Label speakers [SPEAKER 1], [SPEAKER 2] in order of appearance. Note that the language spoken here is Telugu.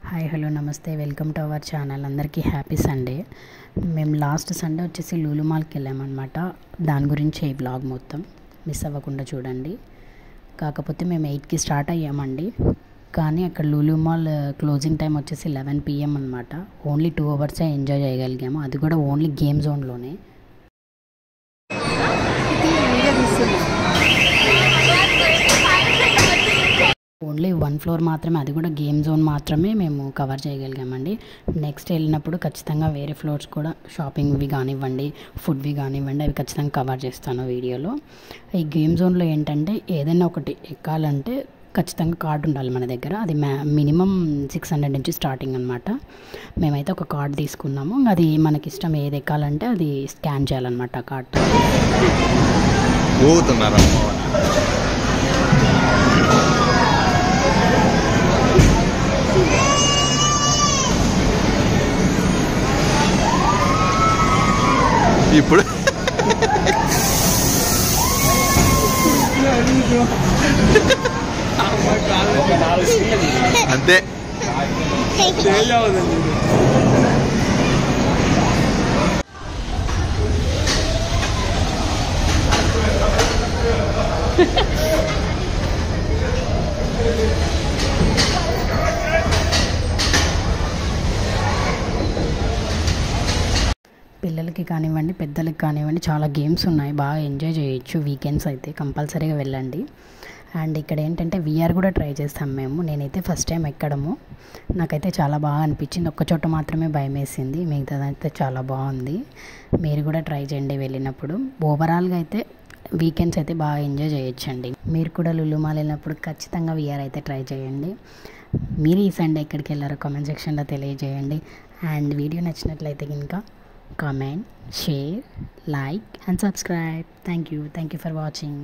[SPEAKER 1] హాయ్ హలో నమస్తే వెల్కమ్ టు అవర్ ఛానల్. అందరికీ హ్యాపీ సండే. మేము లాస్ట్ సండే వచ్చేసి లూలు మాల్కి వెళ్ళామన్నమాట. దాని గురించి ఈ బ్లాగ్ మొత్తం మిస్ అవ్వకుండా చూడండి. కాకపోతే మేము 8కి స్టార్ట్ అయ్యామండి, కానీ అక్కడ లూలు మాల్ క్లోజింగ్ టైం వచ్చేసి 11 PM అనమాట. ఓన్లీ 2 hours ఎంజాయ్ చేయగలిగాము, అది కూడా ఓన్లీ గేమ్ జోన్లోనే. ఓన్లీ 1 floor మాత్రమే, అది కూడా గేమ్ జోన్ మాత్రమే మేము కవర్ చేయగలిగామండి. నెక్స్ట్ వెళ్ళినప్పుడు ఖచ్చితంగా వేరే ఫ్లోర్స్ కూడా షాపింగ్వి కానివ్వండి, ఫుడ్వి కానివ్వండి, అవి ఖచ్చితంగా కవర్ చేస్తాను వీడియోలో. ఈ గేమ్ జోన్లో ఏంటంటే ఏదైనా ఒకటి ఎక్కాలంటే ఖచ్చితంగా కార్డు ఉండాలి మన దగ్గర. అది మినిమం 600 నుంచి స్టార్టింగ్ అనమాట. మేమైతే ఒక కార్డు తీసుకున్నాము, అది మనకి ఇష్టం ఏది ఎక్కాలంటే అది స్కాన్ చేయాలన్నమాట ఆ కార్డు.
[SPEAKER 2] ఇప్పుడు అంతే
[SPEAKER 1] పిల్లలకి కానివ్వండి, పెద్దలకి కానివ్వండి, చాలా గేమ్స్ ఉన్నాయి, బాగా ఎంజాయ్ చేయొచ్చు. వీకెండ్స్ అయితే కంపల్సరీగా వెళ్ళండి. అండ్ ఇక్కడ ఏంటంటే VR కూడా ట్రై చేస్తాం మేము. నేనైతే ఫస్ట్ టైం ఎక్కడము, నాకైతే చాలా బాగా అనిపించింది. ఒక్క చోట మాత్రమే భయం వేసింది, మిగతాదైతే చాలా బాగుంది. మీరు కూడా ట్రై చేయండి వెళ్ళినప్పుడు. ఓవరాల్గా అయితే వీకెండ్స్ అయితే బాగా ఎంజాయ్ చేయొచ్చండి. మీరు కూడా లులు మాల్ వెళ్ళినప్పుడు ఖచ్చితంగా VR అయితే ట్రై చేయండి. మీరు ఈ సండే ఎక్కడికి వెళ్ళారో కామెంట్ సెక్షన్లో తెలియజేయండి. అండ్ వీడియో నచ్చినట్లయితే కనుక comment, share, like and subscribe. Thank you for watching.